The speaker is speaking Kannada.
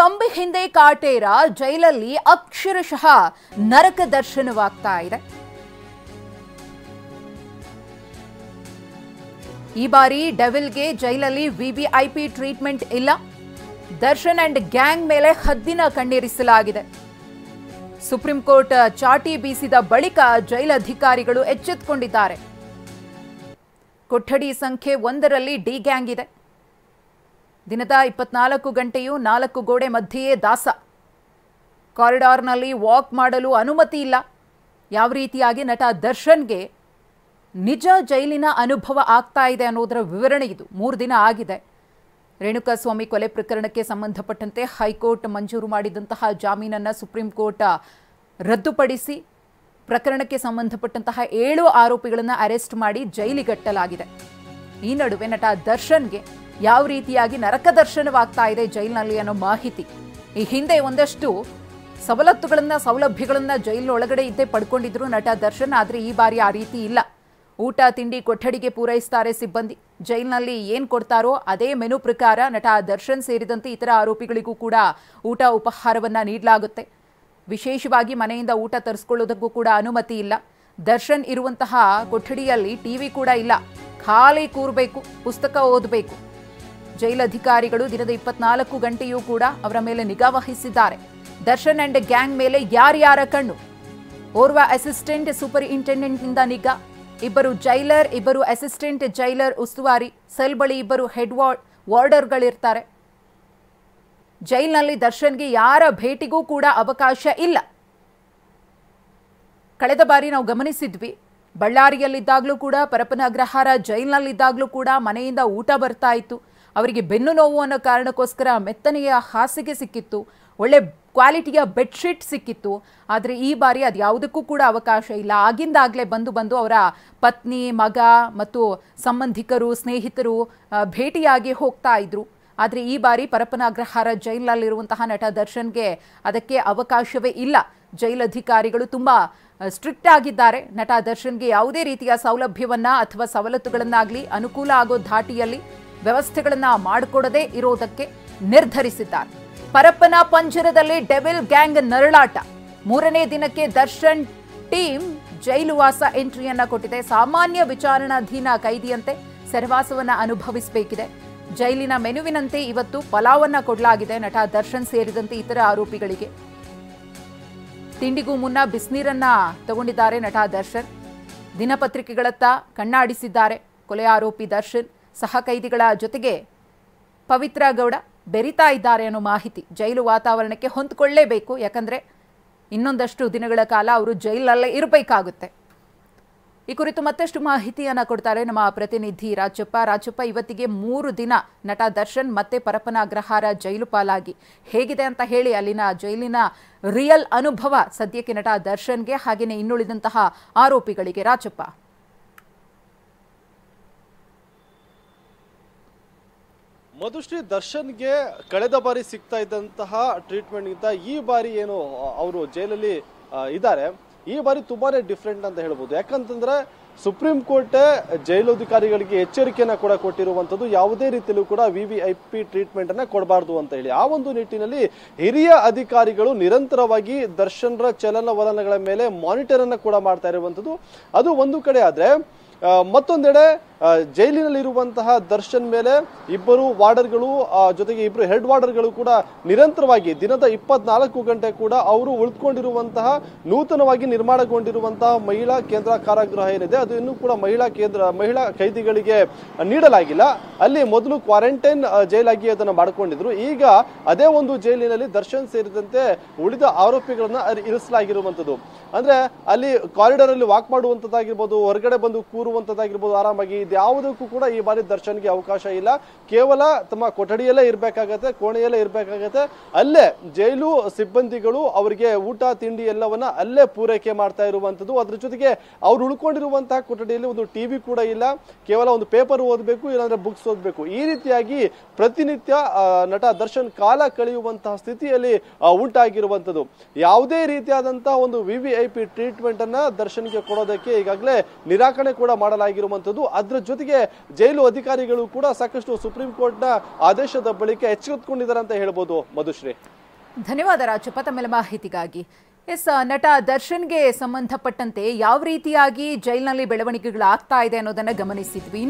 ಕಂಬಿ ಹಿಂದೆ ಕಾಟೇರ ಜೈಲಲ್ಲಿ ಅಕ್ಷರಶಃ ನರಕ ದರ್ಶನವಾಗ್ತಾ ಇದೆ. ಈ ಬಾರಿ ಡೆವಿಲ್ಗೆ ಜೈಲಲ್ಲಿ ವಿವಿಐಪಿ ಟ್ರೀಟ್ಮೆಂಟ್ ಇಲ್ಲ. ದರ್ಶನ್ ಅಂಡ್ ಗ್ಯಾಂಗ್ ಮೇಲೆ ಹದ್ದಿನ ಕಣ್ಣೀರಿಸಲಾಗಿದೆ. ಸುಪ್ರೀಂ ಕೋರ್ಟ್ ಚಾಟಿ ಬೀಸಿದ ಬಳಿಕ ಜೈಲಧಿಕಾರಿಗಳು ಎಚ್ಚೆತ್ತುಕೊಂಡಿದ್ದಾರೆ. ಕೊಠಡಿ ಸಂಖ್ಯೆ 1ರಲ್ಲಿ ಡಿ ಗ್ಯಾಂಗ್ ಇದೆ. ದಿನದ 24 ಗಂಟೆಯೂ 4 ಗೋಡೆ ಮಧ್ಯೆಯೇ ದಾಸ. ಕಾರಿಡಾರ್ನಲ್ಲಿ ವಾಕ್ ಮಾಡಲು ಅನುಮತಿ ಇಲ್ಲ. ಯಾವ ರೀತಿಯಾಗಿ ನಟ ದರ್ಶನ್ಗೆ ನಿಜ ಜೈಲಿನ ಅನುಭವ ಆಗ್ತಾ ಇದೆ ಅನ್ನೋದರ ವಿವರಣೆ ಇದು. 3 ದಿನ ಆಗಿದೆ. ರೇಣುಕಾಸ್ವಾಮಿ ಕೊಲೆ ಪ್ರಕರಣಕ್ಕೆ ಸಂಬಂಧಪಟ್ಟಂತೆ ಹೈಕೋರ್ಟ್ ಮಂಜೂರು ಮಾಡಿದಂತಹ ಜಾಮೀನನ್ನು ಸುಪ್ರೀಂ ಕೋರ್ಟ್ ರದ್ದುಪಡಿಸಿ ಪ್ರಕರಣಕ್ಕೆ ಸಂಬಂಧಪಟ್ಟಂತಹ 7 ಆರೋಪಿಗಳನ್ನು ಅರೆಸ್ಟ್ ಮಾಡಿ ಜೈಲಿಗಟ್ಟಲಾಗಿದೆ. ಈ ನಡುವೆ ನಟ ದರ್ಶನ್ಗೆ ಯಾವ ರೀತಿಯಾಗಿ ನರಕ ದರ್ಶನವಾಗ್ತಾ ಇದೆ ಜೈಲಿನಲ್ಲಿ ಅನ್ನೋ ಮಾಹಿತಿ. ಈ ಹಿಂದೆ ಒಂದಷ್ಟು ಸೌಲಭ್ಯಗಳನ್ನ ಜೈಲಿನೊಳಗಡೆ ಇದ್ದೇ ಪಡ್ಕೊಂಡಿದ್ರು ನಟ ದರ್ಶನ್. ಆದರೆ ಈ ಬಾರಿ ಆ ರೀತಿ ಇಲ್ಲ. ಊಟ ತಿಂಡಿ ಕೊಠಡಿಗೆ ಪೂರೈಸ್ತಾರೆ ಸಿಬ್ಬಂದಿ. ಜೈಲಿನಲ್ಲಿ ಏನು ಕೊಡ್ತಾರೋ ಅದೇ ಮೆನು ಪ್ರಕಾರ ನಟ ದರ್ಶನ್ ಸೇರಿದಂತೆ ಇತರ ಆರೋಪಿಗಳಿಗೂ ಕೂಡ ಊಟ ಉಪಹಾರವನ್ನ ನೀಡಲಾಗುತ್ತೆ. ವಿಶೇಷವಾಗಿ ಮನೆಯಿಂದ ಊಟ ತರಿಸ್ಕೊಳ್ಳೋದಕ್ಕೂ ಕೂಡ ಅನುಮತಿ ಇಲ್ಲ. ದರ್ಶನ್ ಇರುವಂತಹ ಕೊಠಡಿಯಲ್ಲಿ ಟಿವಿ ಕೂಡ ಇಲ್ಲ. ಖಾಲಿ ಕೂರಬೇಕು, ಪುಸ್ತಕ ಓದಬೇಕು. ಜೈಲಧಿಕಾರಿಗಳು ದಿನದ 24 ಗಂಟೆಯೂ ಕೂಡ ಅವರ ಮೇಲೆ ನಿಗಾ ವಹಿಸಿದ್ದಾರೆ. ದರ್ಶನ್ ಅಂಡ್ ಗ್ಯಾಂಗ್ ಮೇಲೆ ಯಾರ್ಯಾರ ಕಣ್ಣು? ಓರ್ವ ಅಸಿಸ್ಟೆಂಟ್ ಸೂಪರಿಂಟೆಂಡೆಂಟ್ ಇಂದ ನಿಗಾ, 2 ಜೈಲರ್, 2 ಅಸಿಸ್ಟೆಂಟ್ ಜೈಲರ್ ಉಸ್ತುವಾರಿ, ಸೆಲ್ ಬಳಿ 2 ಹೆಡ್ ವಾರ್ಡರ್ಗಳಿರ್ತಾರೆ. ಜೈಲಿನಲ್ಲಿ ದರ್ಶನ್ಗೆ ಯಾರ ಭೇಟಿಗೂ ಕೂಡ ಅವಕಾಶ ಇಲ್ಲ. ಕಳೆದ ಬಾರಿ ನಾವು ಗಮನಿಸಿದ್ವಿ, ಬಳ್ಳಾರಿಯಲ್ಲಿದ್ದಾಗಲೂ ಕೂಡ ಪರಪ್ಪನ ಅಗ್ರಹಾರ ಜೈಲಿನಲ್ಲಿದ್ದಾಗಲೂ ಕೂಡ ಮನೆಯಿಂದ ಊಟ ಬರ್ತಾ ಇತ್ತು. ಅವರಿಗೆ ಬೆನ್ನು ನೋವು ಅನ್ನೋ ಕಾರಣಕ್ಕೋಸ್ಕರ ಮೆತ್ತನೆಯ ಹಾಸಿಗೆ ಸಿಕ್ಕಿತ್ತು, ಒಳ್ಳೆ ಕ್ವಾಲಿಟಿಯ ಬೆಡ್ಶೀಟ್ ಸಿಕ್ಕಿತ್ತು. ಆದರೆ ಈ ಬಾರಿ ಅದು ಯಾವುದಕ್ಕೂ ಕೂಡ ಅವಕಾಶ ಇಲ್ಲ. ಆಗಿಂದಾಗಲೇ ಬಂದು ಅವರ ಪತ್ನಿ, ಮಗ ಮತ್ತು ಸಂಬಂಧಿಕರು, ಸ್ನೇಹಿತರು ಭೇಟಿಯಾಗಿ ಹೋಗ್ತಾ ಇದ್ರು. ಆದರೆ ಈ ಬಾರಿ ಪರಪ್ಪನ ಅಗ್ರಹಾರ ಜೈಲಿನಲ್ಲಿರುವಂತಹ ನಟ ದರ್ಶನ್ಗೆ ಅದಕ್ಕೆ ಅವಕಾಶವೇ ಇಲ್ಲ. ಜೈಲಧಿಕಾರಿಗಳು ತುಂಬಾ ಸ್ಟ್ರಿಕ್ಟ್ ಆಗಿದ್ದಾರೆ. ನಟ ದರ್ಶನ್ಗೆ ಯಾವುದೇ ರೀತಿಯ ಸೌಲಭ್ಯವನ್ನ ಅಥವಾ ಸವಲತ್ತುಗಳನ್ನಾಗಲಿ ಅನುಕೂಲ ಆಗೋ ಧಾಟಿಯಲ್ಲಿ ವ್ಯವಸ್ಥೆಗಳನ್ನ ಮಾಡಿಕೊಡದೇ ಇರೋದಕ್ಕೆ ನಿರ್ಧರಿಸಿದ್ದಾರೆ. ಪರಪ್ಪನ ಪಂಜರದಲ್ಲಿ ಡೆವಿಲ್ ಗ್ಯಾಂಗ್ ನರಳಾಟ. 3ನೇ ದಿನಕ್ಕೆ ದರ್ಶನ್ ಟೀಮ್ ಜೈಲುವಾಸ ಎಂಟ್ರಿಯನ್ನ ಕೊಟ್ಟಿದೆ. ಸಾಮಾನ್ಯ ವಿಚಾರಣಾಧೀನ ಕೈದಿಯಂತೆ ಸೆರೆವಾಸವನ್ನ ಅನುಭವಿಸಬೇಕಿದೆ. ಜೈಲಿನ ಮೆನುವಿನಂತೆ ಇವತ್ತು ಪಲಾವನ್ನ ಕೊಡಲಾಗಿದೆ ನಟ ದರ್ಶನ್ ಸೇರಿದಂತೆ ಇತರ ಆರೋಪಿಗಳಿಗೆ. ತಿಂಡಿಗೂ ಮುನ್ನ ಬಿಸಿನೀರನ್ನ ತಗೊಂಡಿದ್ದಾರೆ ನಟ ದರ್ಶನ್. ದಿನಪತ್ರಿಕೆಗಳತ್ತ ಕಣ್ಣಾಡಿಸಿದ್ದಾರೆ ಕೊಲೆ ಆರೋಪಿ ದರ್ಶನ್. ಸಹ ಕೈದಿಗಳ ಜೊತೆಗೆ ಪವಿತ್ರ ಗೌಡ ಬೆರಿತಾ ಇದ್ದಾರೆ ಅನ್ನೋ ಮಾಹಿತಿ. ಜೈಲು ವಾತಾವರಣಕ್ಕೆ ಹೊಂದ್ಕೊಳ್ಳೇಬೇಕು, ಯಾಕಂದ್ರೆ ಇನ್ನೊಂದಷ್ಟು ದಿನಗಳ ಕಾಲ ಅವರು ಜೈಲಲ್ಲೇ ಇರಬೇಕಾಗುತ್ತೆ. ಈ ಕುರಿತು ಮತ್ತಷ್ಟು ಮಾಹಿತಿಯನ್ನ ಕೊಡ್ತಾರೆ ನಮ್ಮ ಪ್ರತಿನಿಧಿ ರಾಜಪ್ಪ. ಇವತ್ತಿಗೆ 3 ದಿನ ನಟ ದರ್ಶನ್ ಮತ್ತೆ ಪರಪ್ಪನ ಅಗ್ರಹಾರ ಜೈಲು ಪಾಲಾಗಿ ಹೇಗಿದೆ ಅಂತ ಹೇಳಿ ಅಲ್ಲಿನ ಜೈಲಿನ ರಿಯಲ್ ಅನುಭವ ಸದ್ಯಕ್ಕೆ ನಟ ದರ್ಶನ್ಗೆ ಹಾಗೆಯೇ ಇನ್ನುಳಿದಂತಹ ಆರೋಪಿಗಳಿಗೆ. ರಾಜಪ್ಪ, ಮಧುಶ್ರೀ, ದರ್ಶನ್ಗೆ ಕಳೆದ ಬಾರಿ ಸಿಗ್ತಾ ಇದ್ದಂತಹ ಟ್ರೀಟ್ಮೆಂಟ್ಗಿಂತ ಈ ಬಾರಿ ಏನು ಅವರು ಜೈಲಲ್ಲಿ ಇದ್ದಾರೆ, ಈ ಬಾರಿ ತುಂಬಾನೇ ಡಿಫ್ರೆಂಟ್ ಅಂತ ಹೇಳ್ಬೋದು. ಯಾಕಂತಂದ್ರೆ ಸುಪ್ರೀಂ ಕೋರ್ಟ್ ಜೈಲಧಿಕಾರಿಗಳಿಗೆ ಎಚ್ಚರಿಕೆಯನ್ನ ಕೂಡ ಕೊಟ್ಟಿರುವಂತದ್ದು, ಯಾವುದೇ ರೀತಿಯಲ್ಲೂ ಕೂಡ ವಿವಿಐಪಿ ಟ್ರೀಟ್ಮೆಂಟ್ ಅನ್ನ ಕೊಡಬಾರ್ದು ಅಂತ ಹೇಳಿ. ಆ ಒಂದು ನಿಟ್ಟಿನಲ್ಲಿ ಹಿರಿಯ ಅಧಿಕಾರಿಗಳು ನಿರಂತರವಾಗಿ ದರ್ಶನ್ರ ಚಲನವಲನಗಳ ಮೇಲೆ ಮಾನಿಟರ್ ಅನ್ನ ಕೂಡ ಮಾಡ್ತಾ ಇರುವಂತದ್ದು. ಅದು ಒಂದು ಕಡೆ ಆದ್ರೆ, ಮತ್ತೊಂದೆಡೆ ಜೈಲಿನಲ್ಲಿರುವಂತಹ ದರ್ಶನ್ ಮೇಲೆ 2 ವಾರ್ಡರ್ಗಳು ಜೊತೆಗೆ 2 ಹೆಡ್ ವಾರ್ಡರ್ಗಳು ಕೂಡ ನಿರಂತರವಾಗಿ ದಿನದ 24 ಗಂಟೆ ಕೂಡ ಅವರು ಉಳಿದುಕೊಂಡಿರುವಂತಹ ನೂತನವಾಗಿ ನಿರ್ಮಾಣಗೊಂಡಿರುವಂತಹ ಮಹಿಳಾ ಕೇಂದ್ರ ಕಾರಾಗೃಹ ಏನಿದೆ ಅದು ಇನ್ನೂ ಕೂಡ ಮಹಿಳಾ ಕೈದಿಗಳಿಗೆ ನೀಡಲಾಗಿಲ್ಲ. ಅಲ್ಲಿ ಮೊದಲು ಕ್ವಾರಂಟೈನ್ ಜೈಲಾಗಿ ಅದನ್ನು ಮಾಡಿಕೊಂಡಿದ್ರು. ಈಗ ಅದೇ ಒಂದು ಜೈಲಿನಲ್ಲಿ ದರ್ಶನ್ ಸೇರಿದಂತೆ ಉಳಿದ ಆರೋಪಿಗಳನ್ನ ಇರಿಸಲಾಗಿರುವಂತದ್ದು. ಅಂದ್ರೆ ಅಲ್ಲಿ ಕಾರಿಡಾರ್ ಅಲ್ಲಿ ವಾಕ್ ಮಾಡುವಂತದ್ದಾಗಿರ್ಬೋದು, ಹೊರಗಡೆ ಬಂದು ಕೂರುವಂತದ್ದಾಗಿರ್ಬೋದು ಆರಾಮಾಗಿ, ಯಾವುದಕ್ಕೂ ಕೂಡ ಈ ಬಾರಿ ದರ್ಶನ್ಗೆ ಅವಕಾಶ ಇಲ್ಲ. ಕೇವಲ ತಮ್ಮ ಕೊಠಡಿಯಲ್ಲೇ ಇರಬೇಕಾಗತ್ತೆ, ಕೋಣೆಯಲ್ಲೇ ಇರಬೇಕಾಗತ್ತೆ. ಅಲ್ಲೇ ಜೈಲು ಸಿಬ್ಬಂದಿಗಳು ಅವರಿಗೆ ಊಟ ತಿಂಡಿ ಎಲ್ಲವನ್ನ ಅಲ್ಲೇ ಪೂರೈಕೆ ಮಾಡ್ತಾ ಇರುವಂತದ್ದು. ಅದ್ರ ಜೊತೆಗೆ ಅವ್ರು ಉಳ್ಕೊಂಡಿರುವಂತಹ ಕೊಠಡಿಯಲ್ಲಿ ಒಂದು ಟಿವಿ ಕೂಡ ಇಲ್ಲ. ಕೇವಲ ಒಂದು ಪೇಪರ್ ಓದಬೇಕು, ಇಲ್ಲಾಂದ್ರೆ ಬುಕ್ಸ್ ಓದಬೇಕು. ಈ ರೀತಿಯಾಗಿ ಪ್ರತಿನಿತ್ಯ ನಟ ದರ್ಶನ್ ಕಾಲ ಕಳೆಯುವಂತಹ ಸ್ಥಿತಿಯಲ್ಲಿ ಉಂಟಾಗಿರುವಂತದ್ದು. ಯಾವುದೇ ರೀತಿಯಾದಂತಹ ಒಂದು ವಿವಿಐಪಿ ಟ್ರೀಟ್ಮೆಂಟ್ ಅನ್ನ ದರ್ಶನ್ಗೆ ಕೊಡೋದಕ್ಕೆ ಈಗಾಗಲೇ ನಿರಾಕರಣೆ ಕೂಡ ಮಾಡಲಾಗಿರುವಂತದ್ದು. ಅದ್ರ ಜೊತೆಗೆ ಜೈಲು ಅಧಿಕಾರಿಗಳು ಕೂಡ ಸಾಕಷ್ಟು ಸುಪ್ರೀಂ ಕೋರ್ಟ್ನ ಆದೇಶದ ಬಳಿಕ ಎಚ್ಚೆತ್ತುಕೊಂಡಿದ್ದಾರೆ ಅಂತ ಹೇಳ್ಬೋದು ಮಧುಶ್ರೀ. ಧನ್ಯವಾದ ರಾಜಪ್ಪ ತಮ್ಮೆಲ್ಲ ಮಾಹಿತಿಗಾಗಿ. ಎಸ್, ನಟ ದರ್ಶನ್ಗೆ ಸಂಬಂಧಪಟ್ಟಂತೆ ಯಾವ ರೀತಿಯಾಗಿ ಜೈಲಿನಲ್ಲಿ ಬೆಳವಣಿಗೆಗಳಾಗ್ತಾ ಇದೆ ಅನ್ನೋದನ್ನ ಗಮನಿಸಿದ್ವಿ.